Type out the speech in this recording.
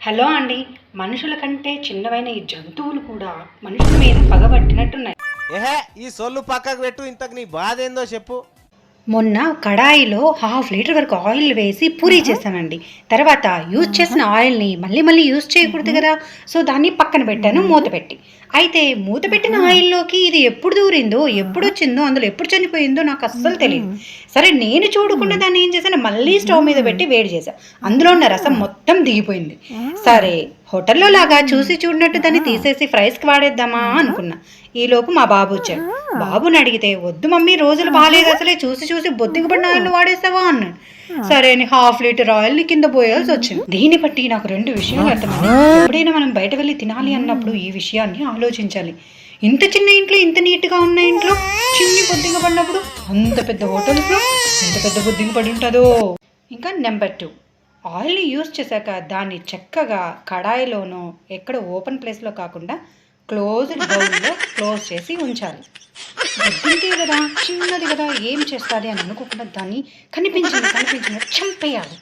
Hello అండి. మనుషుల కంటే చిన్నవైన ఈ జంతువులు కూడా మనుషుల మీద పగబట్టినట్టున్నాయి. ఏహే ఈ సొల్లు పక్కకు పెట్టు. ఇంతకు నీ బాధ ఏందో చెప్పు. మొన్న కడాయిలో హాఫ్ లీటర్ వరకు ఆయిల్ వేసి పూరీ చేశానండి. తర్వాత యూజ్ చేసిన ఆయిల్ని మళ్ళీ మళ్ళీ యూజ్ చేయకూడదు కదా, సో దాన్ని పక్కన పెట్టాను మూత పెట్టి. అయితే మూత పెట్టిన ఆయిల్లోకి ఇది ఎప్పుడు దూరిందో, ఎప్పుడు వచ్చిందో, అందులో ఎప్పుడు చనిపోయిందో నాకు అస్సలు తెలియదు. సరే నేను చూడకుండా దాన్ని ఏం చేశాను, మళ్ళీ స్టవ్ మీద పెట్టి వేడి చేశాను. అందులో ఉన్న రసం మొత్తం దిగిపోయింది. సరే హోటల్లో లాగా చూసి చూడనట్టు దాన్ని తీసేసి ఫ్రైస్కి వాడేద్దామా అనుకున్నా. ఈలోపు మా బాబు వచ్చాడు. బాబుని అడిగితే, వద్దు మమ్మీ రోజులు బాగాలేదు, అసలే చూసి చూసి బొద్దింక పడిన ఆయిల్ వాడేస్తావా అన్నాడు. సరే అని హాఫ్ లీటర్ ఆయిల్ని కింద పోయాల్సి వచ్చింది. దీన్ని బట్టి నాకు రెండు విషయాలు అర్థమైంది. ఎప్పుడైనా మనం బయట వెళ్ళి తినాలి అన్నప్పుడు ఈ విషయాన్ని ఆలోచించాలి. ఇంత చిన్న ఇంట్లో, ఇంత నీట్గా ఉన్న ఇంట్లో చిన్ని బొద్దింక పడినప్పుడు అంత పెద్ద హోటల్స్లో ఎంత పెద్ద బొద్దింక పడి ఉంటుందో. ఇంకా నెంబర్ 2, ఆయిల్ని యూజ్ చేశాక దాన్ని చక్కగా కడాయిలోనో ఎక్కడ ఓపెన్ ప్లేస్లో కాకుండా క్లోజ్డ్ బౌల్లో క్లోజ్ చేసి ఉంచాలి. బొద్దింకే కదా, చిన్నది కదా, ఏం చేస్తుంది అని అనుకోకుండా దాన్ని కనిపించినట్టు చంపేయాలి.